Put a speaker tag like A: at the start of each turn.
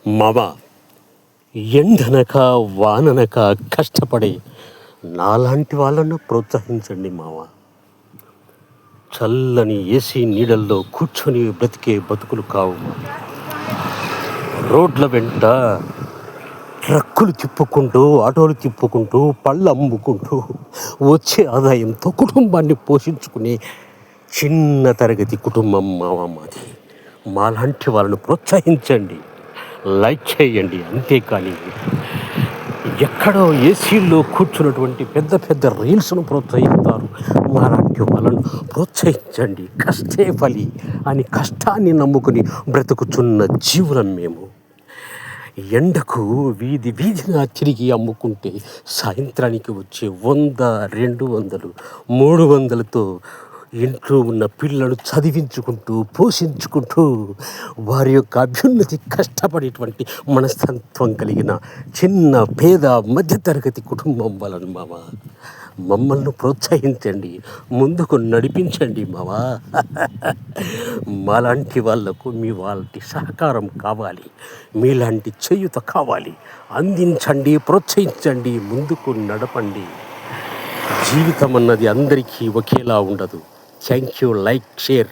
A: మామ, ఎండనక వాననక కష్టపడే నాలాంటి వాళ్ళను ప్రోత్సహించండి మామ. చల్లని ఏసీ నీడల్లో కూర్చొని బ్రతికే బతుకులు కావు. రోడ్ల వెంట ట్రక్కులు తిప్పుకుంటూ, ఆటోలు తిప్పుకుంటూ, పళ్ళు అమ్ముకుంటూ వచ్చే ఆదాయంతో కుటుంబాన్ని పోషించుకునే చిన్న తరగతి కుటుంబం మామ మాది. మాలాంటి వాళ్ళను ప్రోత్సహించండి, లైక్ చేయండి. అంతేకాని ఎక్కడో ఏసీల్లో కూర్చున్నటువంటి పెద్ద పెద్ద రీల్స్ను ప్రోత్సహిస్తారు. మాలాంటి వాళ్ళను ప్రోత్సహించండి. కష్టే ఫలి అని కష్టాన్ని నమ్ముకుని బ్రతుకుచున్న జీవులం మేము. ఎండకు వీధి వీధిన తిరిగి అమ్ముకుంటే సాయంత్రానికి వచ్చే 100, 200, 300లతో ఇంట్లో ఉన్న పిల్లలను చదివించుకుంటూ, పోషించుకుంటూ వారి యొక్క అభ్యున్నతి కష్టపడేటువంటి మనస్తత్వం కలిగిన చిన్న పేద మధ్యతరగతి కుటుంబం వలన మామ. మమ్మల్ని ప్రోత్సహించండి, ముందుకు నడిపించండి మావా. మాలాంటి వాళ్లకు మీ వాళ్ళ సహకారం కావాలి, మీలాంటి చేయూత కావాలి. అందించండి, ప్రోత్సహించండి, ముందుకు నడపండి. జీవితం అన్నది అందరికీ ఒకేలా ఉండదు. Thank you. Like, share.